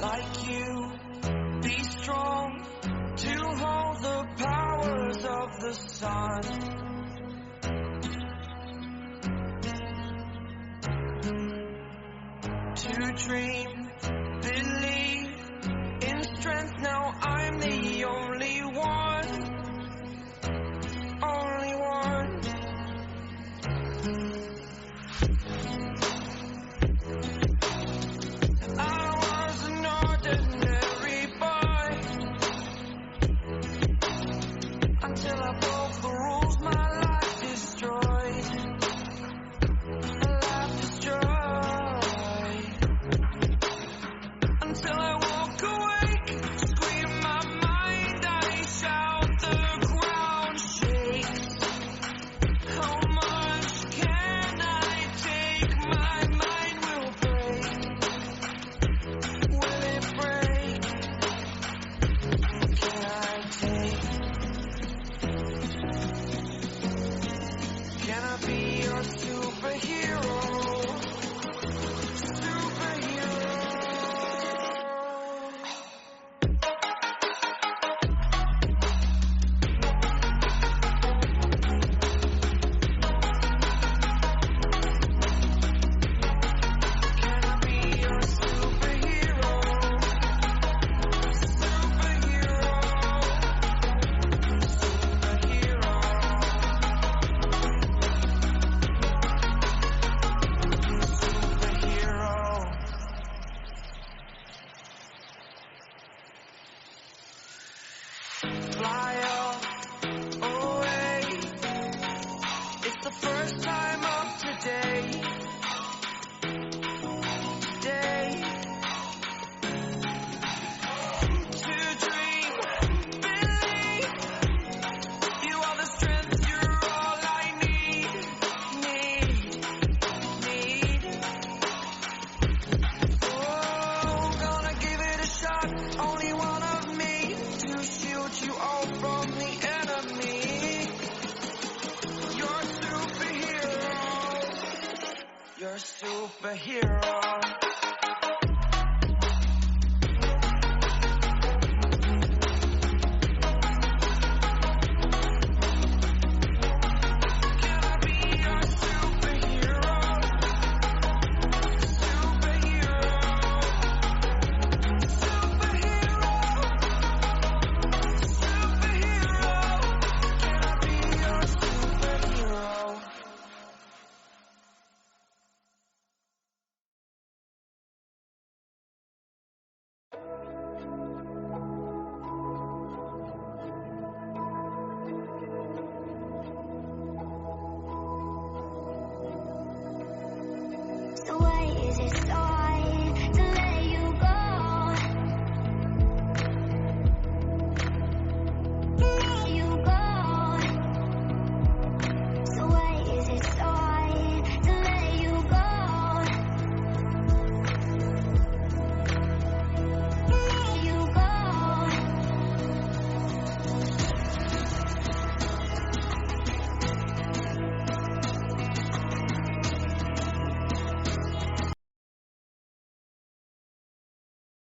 like you. Be strong to hold the powers of the sun. To dream, believe in strength. Now I'm the only one. Only one. I was an ordinary boy until I broke the rules. My life destroyed. A life destroyed. Until I walk awake, scream my mind, I shout, the ground shakes. How much can I take? My mind will break. Will it break? Can I take? Can I be your superhero? Superhero. Can I be your superhero? Superhero. Superhero. Superhero. Fly up away. It's the first time of today. Today. To dream, believe. You are the strength, you're all I need. Oh, gonna give it a shot. Only one of me to shield you all from the enemy. You're a superhero. You're a superhero.